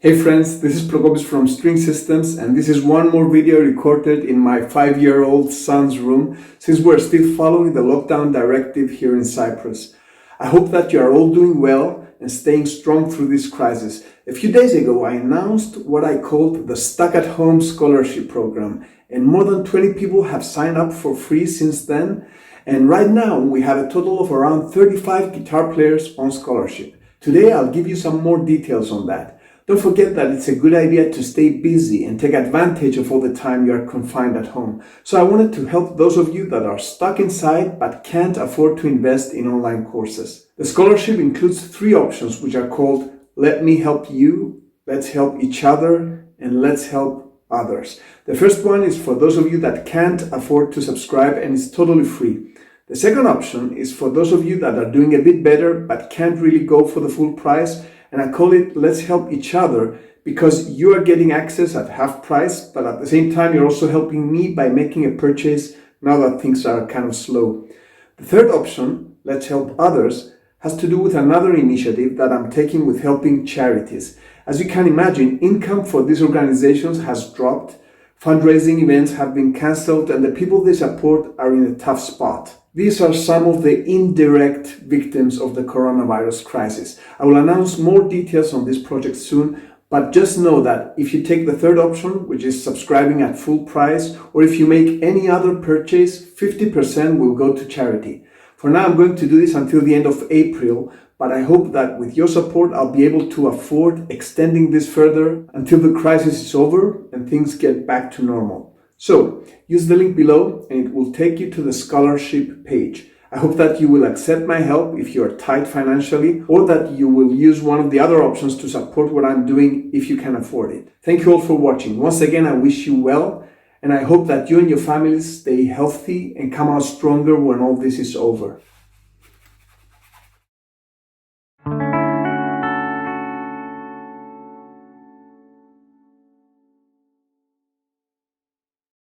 Hey friends, this is Prokopis from String Systems, and this is one more video recorded in my 5-year-old son's room since we're still following the lockdown directive here in Cyprus. I hope that you are all doing well and staying strong through this crisis. A few days ago, I announced what I called the Stuck at Home Scholarship Program, and more than 20 people have signed up for free since then. And right now, we have a total of around 35 guitar players on scholarship. Today, I'll give you some more details on that. Don't forget that it's a good idea to stay busy and take advantage of all the time you are confined at home. So I wanted to help those of you that are stuck inside but can't afford to invest in online courses. The scholarship includes 3 options, which are called Let Me Help You, Let's Help Each Other, and Let's Help Others. The first one is for those of you that can't afford to subscribe and it's totally free. The second option is for those of you that are doing a bit better but can't really go for the full price, and I call it Let's Help Each Other because you are getting access at half price, but at the same time you're also helping me by making a purchase now that things are kind of slow. The third option, Let's Help Others, has to do with another initiative that I'm taking with helping charities. As you can imagine, income for these organizations has dropped, fundraising events have been cancelled, and the people they support are in a tough spot. These are some of the indirect victims of the coronavirus crisis. I will announce more details on this project soon, but just know that if you take the third option, which is subscribing at full price, or if you make any other purchase, 50% will go to charity. For now, I'm going to do this until the end of April, but I hope that with your support, I'll be able to afford extending this further until the crisis is over and things get back to normal. So, use the link below and it will take you to the scholarship page. I hope that you will accept my help if you are tight financially, or that you will use one of the other options to support what I'm doing if you can afford it. Thank you all for watching. Once again, I wish you well, and I hope that you and your families stay healthy and come out stronger when all this is over.